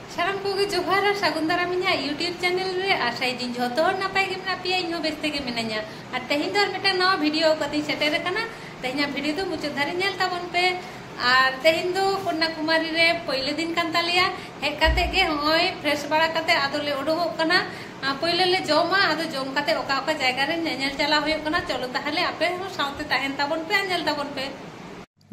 साराम को जोहार सागुन दाराम YouTube channel रे आशाई दिन जो नपाय गे मेना पिया इन बेस्ते गे मिनाया और तेहिं दो मिटा नवा वीडियो कती सेटेर कना तेहिं वीडियो दो मुचाद धारे नेल ताबन पे और तेहिं दो कन्याकुमारी रे पहले दिन कान तालिया हेज काते गे होय फ्रेश बाड़ा काते आदोले उडुगोग कना पहले ले जमा आदो जम काते ओका ओका जायगा रे नेल चला होय कना चलो ताहले आपे साउते ताहेन ताबन पे नेल ताबन पे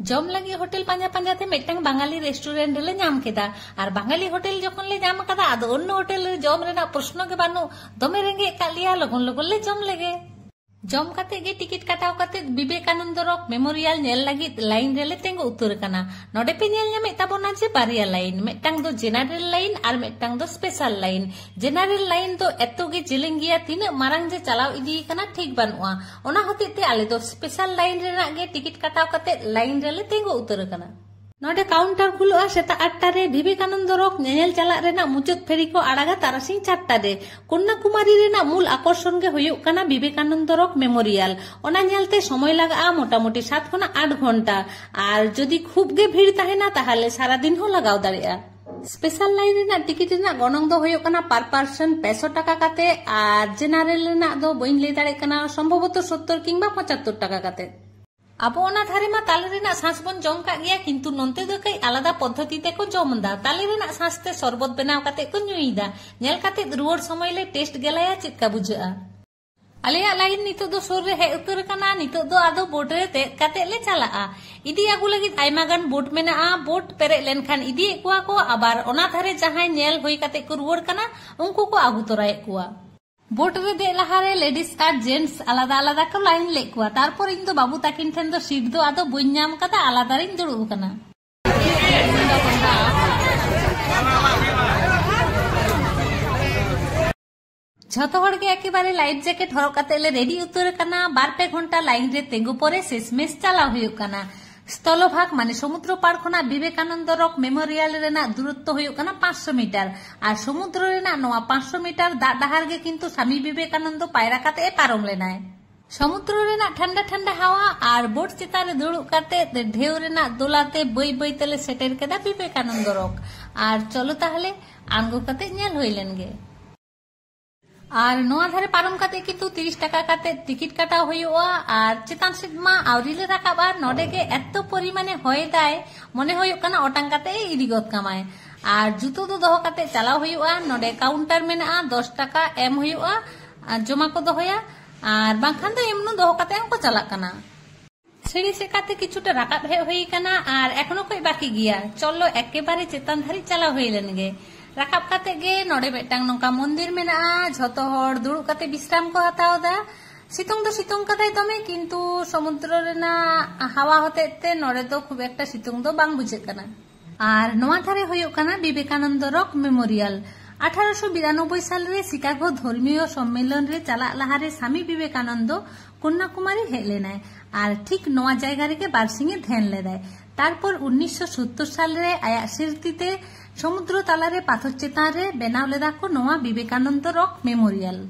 जम लगी होटेल पांजा पांजाते मिटंग बांगाली रेस्टोरेंट ले नाम केदा और बांगाली होटेल जखन ले नाम कदा आदो अन्य होटेल रे जम रेना प्रश्न के बानु दमे रेंगे कालिया लगन लगन ले जम लेगे जम काते गे टिकट काटाव काते विवेकानंद रॉक मेमोरियल नेल लगी लाइन रेले तेंगो उतर कना नोडे पे नेल ᱧᱟᱢᱮ ताबोना जे बारिया लाइन मिटंग दो जेनरल लाइन और मिटंग दो स्पेशल लाइन जेनरल लाइन दो एतो गे जेलेंग गिया तीना मारांग जे चलाव इदी कना ठीक बानुआ ओना होतेते आले दो स्पेशल लाइन रेना गे टिकट काटाव काते लाइन रेले तेंगो उतर कना नोडे काउंटर खुलो सेता 8टा रे विवेकानंद रॉक नेल चला रेना मुचाद फेरी को आड़ागा तारासिंग 4टा रे कन्याकुमारी रेना मूल आकर्षण गे हुयुक कना विवेकानंद रॉक मेमोरियल ओना नेलते समय लागा मोटामुटी 7 खना 8 घंटा और जदि खूब गे भीड़ ताहेना ताहले सारा दिन हो लगाव दाड़ेया स्पेशल लाइन रेना टिकट रेना गणंग दो हुयुक कना पर पर्सन 500 टाका काते और जेनरल रेना दो बइन ले दाड़े कना संभवत 70 किंबा 75 टाका काते अब ओना धारे मा ताले रेना सांस बन जम का गया किंतु नोंते दो कई आलादा पद्धति ते को जमदा ताले रेना सांस ते शरबत बनाव काते को नुईदा नेल काते रुवार समय ले टेस्ट गेलाया चिका बुझा आलेया लाइन नितो दो सोर रे हे उतर कना नितो दो आदो बोट रे ते काते ले चलाआ इदी आगु लगी आयमा गान बोट मेना बोट पेरे लेनखान इदी कुआ को आबार ओना धारे जहां नेल होई काते को रुवार कना उनको को आगु तोराय कुआ बोट रे दे लहारे लेडीज और जेंट्स आलादा आलादा को लाइन ले कुआ तारपर इन दो बाबू ताकिन ठेन दो सीट दो आदो बइन नाम कदा आलादा रिन दुड़ुब कना झतो हड़ के एकेबारे लाइफ जैकेट हरक काते ले रेडी उतर कना 2-3 घंटा लाइन रे तेंगु परे शेषमेश चला हुयुक कना स्थलभाग माने समुद्र पार खना विवेकानंद रॉक मेमोरियल रेना दूरत्व हुयुक कना 500 मीटर और समुद्र रेना नोआ 500 मीटर दा डहार गे किंतु स्वामी विवेकानंद पायरा काते पारम लेनाय समुद्र रेना ठंडा ठंडा हवा और बोट चिता रे दुड़ुब काते ढेउ रेना दोलाते बई बई तेले सेटेर केदा विवेकानंद रॉक और चलो ताहले आंगो काते नेल होइलेन गे और नोआ धारे पारम काते किंतु 30 टाका काते टिकट काटा हुयुआ और चितान सिदमा आवरिले राकाबा नोडे गे एत्तो परिमाणे होय दाय मने हुयुक कना ओटांग काते इदी गद कामाय और जुतो दो दोह काते चलाव हुयुआ नोडे काउंटर मेना 10 टाका एम हुयुआ और जमा को दोहया और बांखान दो एमनु दोह काते को चलाक कना सीढ़ी से काते किछुटा राकाब हे होई कना और एखनो कोई बाकी गिया चलो एकेबारे चितान धारी चलाव होइलेन गे राकाब काते गे नोडे मिटांग नोका मंदिर मेना झतो हड़ दुड़ुब काते विश्राम को हतावदा सितुंग दो सितुंग कदाय दमे किंतु समुद्र रेना हवा होतेते नोडे दो खूब एकटा सितुंग दो बांग बुझे कना और नोआ धारे हुयुक कना विवेकानंद रॉक मेमोरियल 1892 साल रे शिकागो धर्मीय सम्मेलन रे चला लहारे स्वामी विवेकानंद कन्याकुमारी हेज लेनाय और ठीक नोआ जायगा रे बारसिंगे ध्यान लेदाय तारपर 1970 साल रे आया सिरतिते समुद्र तालारे पाथर चेतान रे बेनाव लेदा को नोआ विवेकानंद रॉक मेमोरियल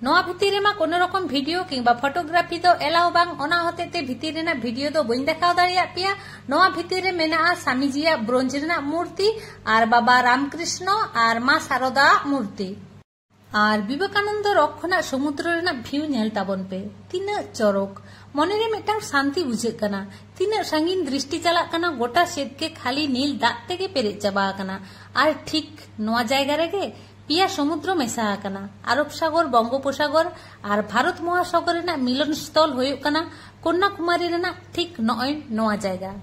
नोआ भितर रे मा कोनो रकम वीडियो किंबा फोटोग्राफी दो एलाव बांग ओना होतेते भितर रेना वीडियो दो बइन देखाव दाड़िया पिया नोआ भितर रे मेना स्वामी जिया ब्रोंज रेना मूर्ति और बाबा रामकृष्ण और मां शारदा मूर्ति और विवेकानंद रॉक खना समुद्र रेना व्यू नेल ताबन पे तीना चरक मने रे मिटांग शांति बुझे कना तीना संगीन दृष्टि चला कना गोटा सेद के खाली नील दाग तेगे पेरे चाबा कना और ठीक नोआ जायगा रेगे पिया समुद्र मेसा कना आरब सागर बंगोपसागर और भारत महासागर रेना मिलन स्थल हुयुक कना कन्याकुमारी रेना ठीक नय नोआ जायगा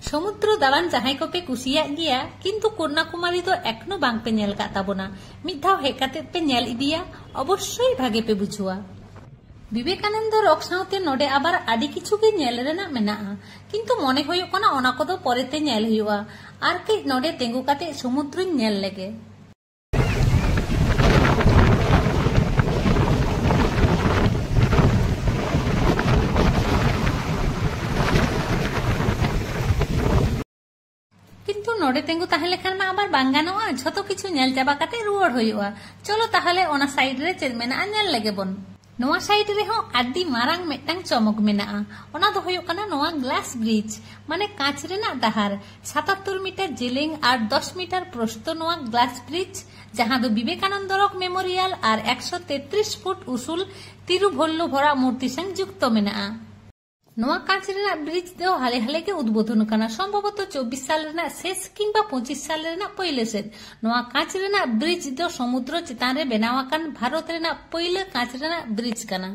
समुद्र दालान जहां को पे कुसिया गिया किंतु कन्याकुमारी तो एकनो बांग पे नेल का ताबोना मिद धाव हेज काते पे नेल इदिया अवश्यई भागे पे बुझुआ विवेकानंद रॉक साउते नोडे आबार आडी किछु गे नेल रेना मेना किंतु मने हुयुक कना ओना कोदो परेते नेल हुयुआ आर के नोडे तेंगु काते समुद्र नेल लेगे नोडे तेंगु ताहले खान मा आबार बांग गानोआ झतो किछु नेल चाबा काते रुवाड़ हुयुआ चलो ताहले ओना साइड रे चेद मेना नेल लेगे बन नोआ साइड रेहो आदि मारांग मेटांग चमक मेनाआ ओना दो होयो कना नोआ ग्लास ब्रिज माने कांच रेना डाहार 77 मीटर जेलेंग और 10 मीटर प्रस्थ नोआ ग्लास ब्रिज जहां दो विवेकानंद रॉक मेमोरियल और 133 फुट उसूल तिरुवल्लुभरा मूर्ति संग युक्त मेनाआ नोआ कांच रेना ब्रिज दो हाले हाले के उद्बोधन कना सम्भवत 24 साल रेना शेष किंबा 25 साल रेना पहिले सेद नोआ कांच रेना ब्रिज दो समुद्र चितान रे बेनावाकान भारत रेना पहिले कांच रेना ब्रिज कना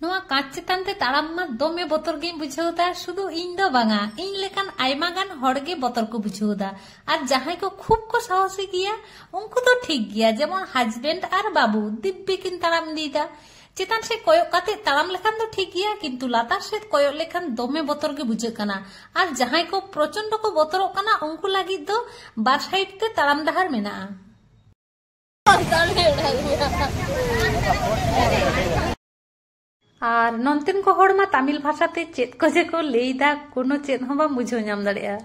नोआ कांच चितान ते ताड़ाम मा दोमे बतर गे बुझाउदा शुधु इन दो बांगा इन लेकान आयमा गान हड़ गे बतर को बुझाउदा और जहां को खूब को साहसी किया उनको तो ठीक गया जेमन हस्बैंड और बाबू दिव्य किन ताड़ाम दीदा चितान से कोयो काते ताड़ाम लेखान तो ठीक गया किंतु लातार से कोयो लेखान दोमे बतर के बुझे कना और जहां को प्रचंड को बतरो कना उनको लगी दो बार साइड ते ताड़ाम डाहार मेना और नंतन को हड़ मा तमिल भाषाते चेत को जे को लेदा कोनो चेत हो बा बुझो नाम दाड़ेया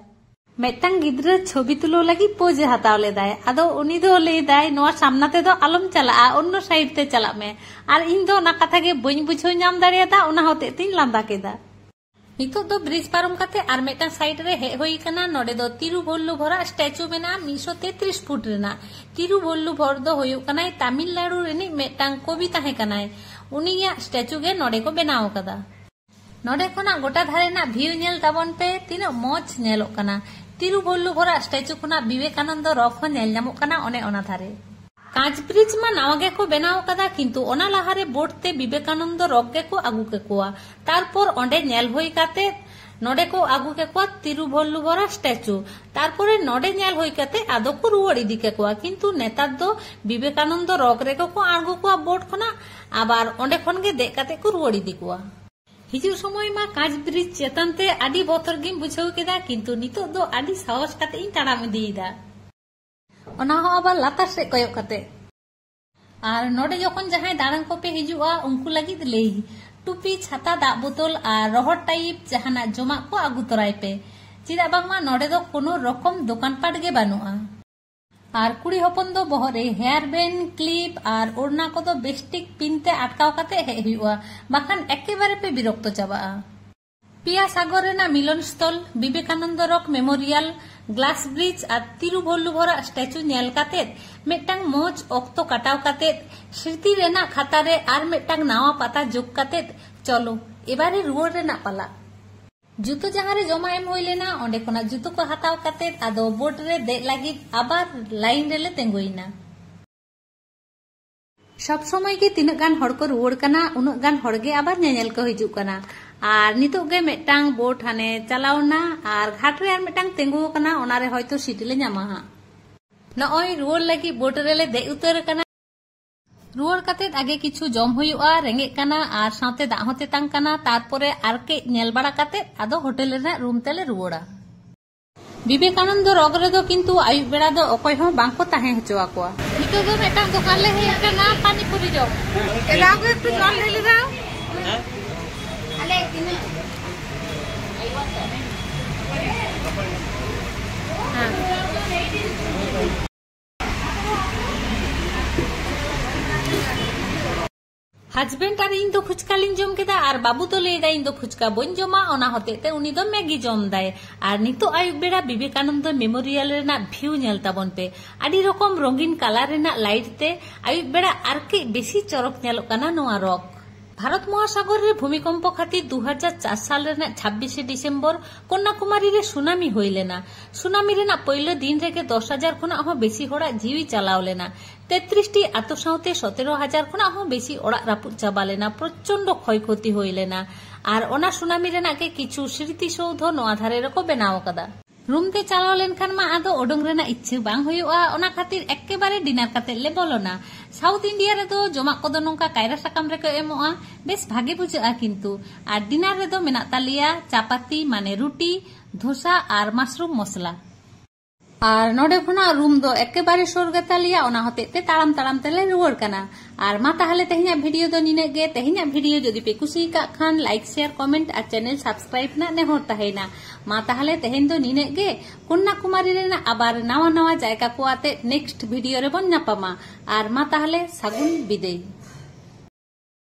मेटांग गिद्रा छवि तुलो लगी पोज हताव लेदाय आदो उनी दो लेदाय नोआ सामना ते दो आलम चला अन्य साइड ते चला में और इन दो ना कथा गे बइन बुझो नाम दाड़ेया ओना होते तिन लांदा केदा नितो दो ब्रिज पारम काते और मेटांग साइड रे हे होई कना नोडे दो तिरुवल्लुभरा स्टैचू मेना 133 फुट रेना तिरुवल्लुभर दो होयो कनाय तमिलनाडु रेनी मेटांग कवि ताहे कनाय उनिया स्टैचू गे नोडे को बनाव कदा नोडे खना गोटा धारे ना व्यू नेल ताबन पे तीना मौज नेलोक कना तिरुवल्लुभरा स्टैचू खना विवेकानंद रॉक हो नेल नामोक कना ओने ओना धारे कांच ब्रिज मा नावा गे को बनाव कदा किंतु ओना लाहारे बोट ते विवेकानंद रॉक गे को आगु के कोआ तारपर ओंडे नेल होई काते नोडे को आगु के कोआ तिरुवल्लुभरा स्टैचू तारपरे नोडे नेल होई काते आदो को रुवाड़ी दिके कोआ किंतु नेतार दो विवेकानंद रॉक रे को आगु कोआ बोट खना आबार ओंडे खन गे दे काते को रुवाड़ी दिकोआ हिजु समय मा कांच ब्रिज चेतन ते आदि बतर गिम बुझाव केदा किंतु नितो दो आदि साहस काते इन ताड़ाम इदीदा ओना हो आबार लातार से कयक काते और नोडे जखन जहां दाड़ान को पे हिजुआ उनको लगिद लेई टुपी छाता दा बोतल और रहर टाइप जहाना जमा को आगु तराय पे चिदा बांगमा नोडे दो कोनो रकम दुकान पाट गे बानुआ और कुड़ी हपन दो बहरे हेयर बैंड क्लिप और ओढ़ना को तो बेस्टिक पिनते अटकाव काते हे हुआ बाखान एकेबारे पे विरक्त चाबा पिया सागर रेना मिलन स्थल Vivekananda rock memorial glass bridge और तिरुवल्लुभरा स्टैचू नेल काते मेटांग मौज ऑक्तो कटाव काते स्मृति रेना खाता रे और मेटांग नावा पाता जोग काते चलो एबारे रुवाड़ रेना पाला जुतो जहां रे जमा एम होई लेना ओंडे कोना जुतो को हताव काते आदो बोट रे दे लागि आबार लाइन रेले तेंगोइना सब समय के तिना गान हड़ को रुवाड़ कना उना गान हड़ गे आबार नेनेल को हिजु कना और नितो गे मेटांग बोट हाने चलावना और घाट रे आर मेटांग तेंगो कना ओना रे होयतो सीट ले ᱧᱟᱢᱟ हा नॉय रुवाड़ लागि बोट रेले दे उतर कना रुवाड़ काते आगे किछु जम हुयुआ रेंगे कना और साथे दा होते तांग कना तारपरे आरके नेल बाड़ा काते आदो होटल रे रूम तेले रुवाड़ा विवेकानंद रॉक रे दो किंतु आयु बेड़ा दो अकय हो बांको ताहे हचवा कोआ नितो दो मेटा दुकान ले हे कना पानी पूरी जम एला को एकटु जल ले लिदा अले किने हां हस्बैंड और इन दो फुचका लिंग जम केदा और बाबू तो लेदा इन दो फुचका बन जमा ओना होते ते उनी दो मैगी जम दाय और नितो आयु बेड़ा विवेकानंद मेमोरियल रेना व्यू नेल ताबन पे आडी रकम रंगीन कलर रेना लाइट ते आयु बेड़ा आरके बेसी चरक नेलो कना नोआ रॉक भारत महासागर रे भूमिकंप खातिर 2004 साल रेना 26 डिसेम्बर कन्याकुमारी रे सुनामी होई लेना सुनामी रेना पहले दिन रे के 10,000 खना हो बेसी होड़ा जीवी चलाव लेना 33 टी आतो साउते 17,000 खना हो बेसी ओड़ा रापुद चाबा लेना प्रचंड क्षय क्षति होई लेना और ओना सुनामी रेना के किछु स्मृति सौध नोआ धारे रे को बनाव कदा रूम ते चलाव लेनखान मा आदो ओडंग रेना इच्छा बांग हुयुआ ओना खातिर एकेबारे डिनार काते ले बोलोना साउथ इंडिया रे दो जमा को दो नोंका कायरा साकाम रे को एमोआ बेस भागे बुझा किंतु और डिनार रे दो मेना तालिया चापाती माने रुटी धोसा और मशरूम मसला और नोडे खुना रूम दो एकेबारे सोर गतालिया ओना होते ते ताड़ाम ताड़ाम तेले रुवाड़ कना और मा ताहले तेहिना वीडियो दो निने गे तेहिना वीडियो जदि पे कुसी का खान लाइक शेयर कमेंट और चैनल सब्सक्राइब ना नेहर ताहेना मा ताहले तेहेन दो निने गे कन्याकुमारी रेना आबार नावा नावा जायगा को आते नेक्स्ट वीडियो रे बन नापामा और मा ताहले सागुन बिदाय।